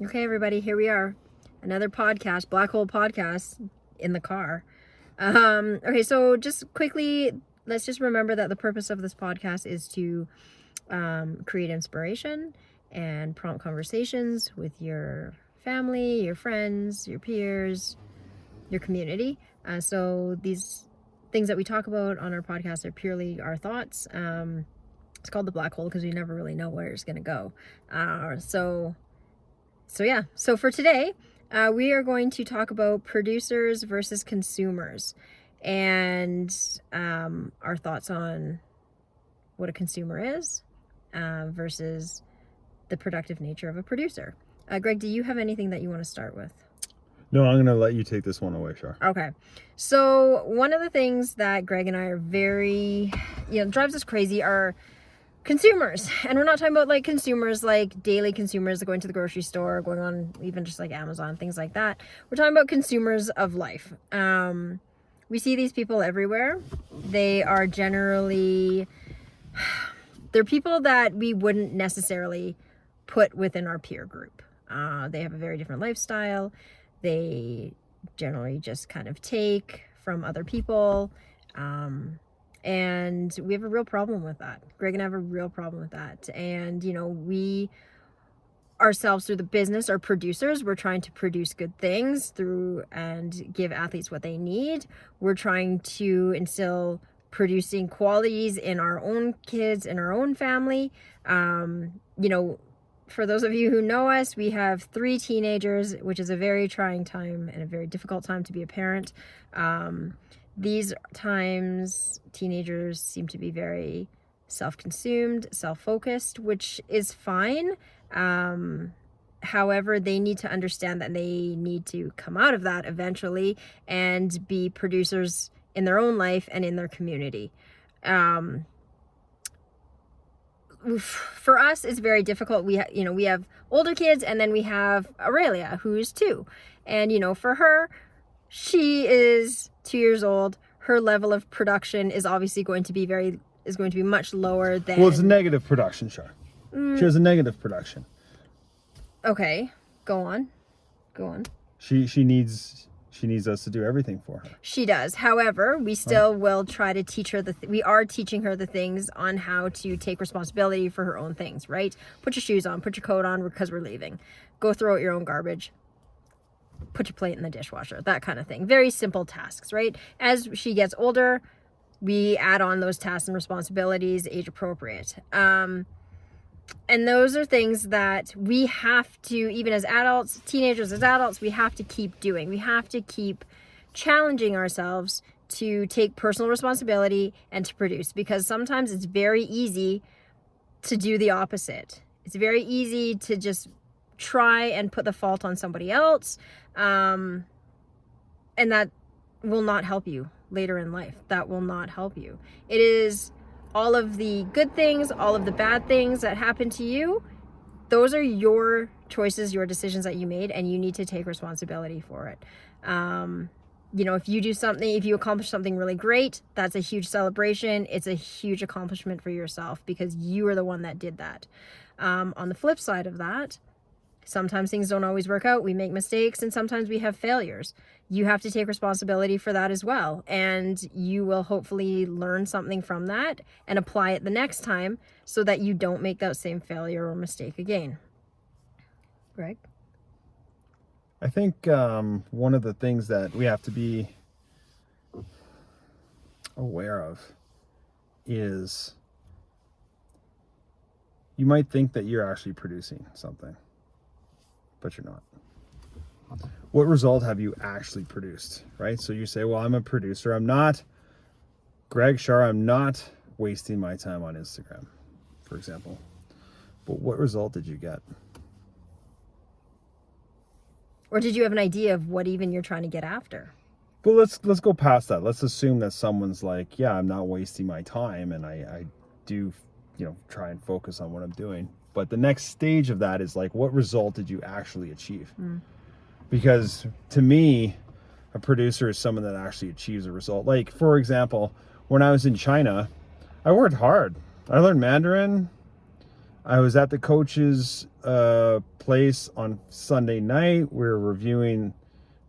Okay, everybody, here we are. Another podcast, Black Hole Podcast in the car. Okay, so just quickly, let's just remember that the purpose of this podcast is to create inspiration and prompt conversations with your family, your friends, your peers, your community. So these things that we talk about on our podcast are purely our thoughts. It's called the black hole because we never really know where it's going to go. So for today, we are going to talk about producers versus consumers and our thoughts on what a consumer is versus the productive nature of a producer. Greg, do you have anything that you want to start with? No, I'm going to let you take this one away, Char. Okay. So one of the things that Greg and I are very, drives us crazy are consumers. And we're not talking about like consumers, like daily consumers going to the grocery store, going on even just like Amazon, things like that. We're talking about consumers of life. We see these people everywhere. They are generally, they're people that we wouldn't necessarily put within our peer group. They have a very different lifestyle. They generally just kind of take from other people. And we have a real problem with that. Greg and I have a real problem with that. And, we ourselves through the business are producers. We're trying to produce good things through and give athletes what they need. We're trying to instill producing qualities in our own kids, in our own family. For those of you who know us, we have 3 teenagers, which is a very trying time and a very difficult time to be a parent. These times, teenagers seem to be very self-consumed, self-focused, which is fine. However, they need to understand that they need to come out of that eventually and be producers in their own life and in their community. For us, it's very difficult. We have older kids, and then we have Aurelia, who's 2. And, for her, she is 2 years old. Her level of production is obviously going to be much lower than... Well, it's a negative production, Char. She has a negative production. Okay, go on. She needs us to do everything for her. She does. However, we still will try to teach her we are teaching her the things on how to take responsibility for her own things, right? Put your shoes on, put your coat on because we're leaving. Go throw out your own garbage. Put your plate in the dishwasher, that kind of thing. Very simple tasks, right? As she gets older, we add on those tasks and responsibilities, age appropriate. And those are things that we have to, even as adults, teenagers as adults, we have to keep doing. We have to keep challenging ourselves to take personal responsibility and to produce, because sometimes it's very easy to do the opposite. It's very easy to just try and put the fault on somebody else. And that will not help you later in life. That will not help you. It is all of the good things, all of the bad things that happen to you. Those are your choices, your decisions that you made, and you need to take responsibility for it. If you accomplish something really great, that's a huge celebration. It's a huge accomplishment for yourself because you are the one that did that. On the flip side of that, sometimes things don't always work out. We make mistakes, and sometimes we have failures. You have to take responsibility for that as well. And you will hopefully learn something from that and apply it the next time so that you don't make that same failure or mistake again. Greg? I think one of the things that we have to be aware of is you might think that you're actually producing something, but you're not. What result have you actually produced, right? So you say, well, I'm a producer. I'm not Greg Shar. I'm not wasting my time on Instagram, for example. But what result did you get? Or did you have an idea of what even you're trying to get after? Well, let's go past that. Let's assume that someone's like, yeah, I'm not wasting my time, and I do, try and focus on what I'm doing. But the next stage of that is like, what result did you actually achieve? Because to me, a producer is someone that actually achieves a result. Like, for example, when I was in China, I worked hard. I learned Mandarin. I was at the coach's place on Sunday night. We were reviewing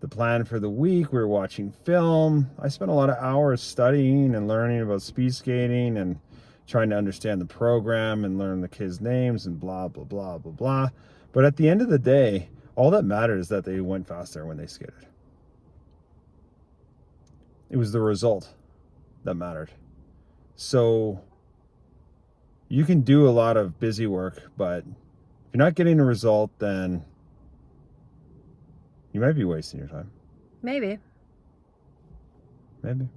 the plan for the week. We were watching film. I spent a lot of hours studying and learning about speed skating and trying to understand the program and learn the kids' names and blah, blah, blah, blah, blah. But at the end of the day, all that mattered is that they went faster when they skated. It was the result that mattered. So you can do a lot of busy work, but if you're not getting a result, then you might be wasting your time. Maybe. Maybe.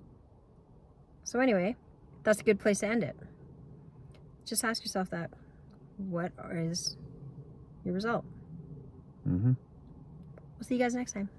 So anyway, that's a good place to end it. Just ask yourself that. What is your result? Mm-hmm. We'll see you guys next time.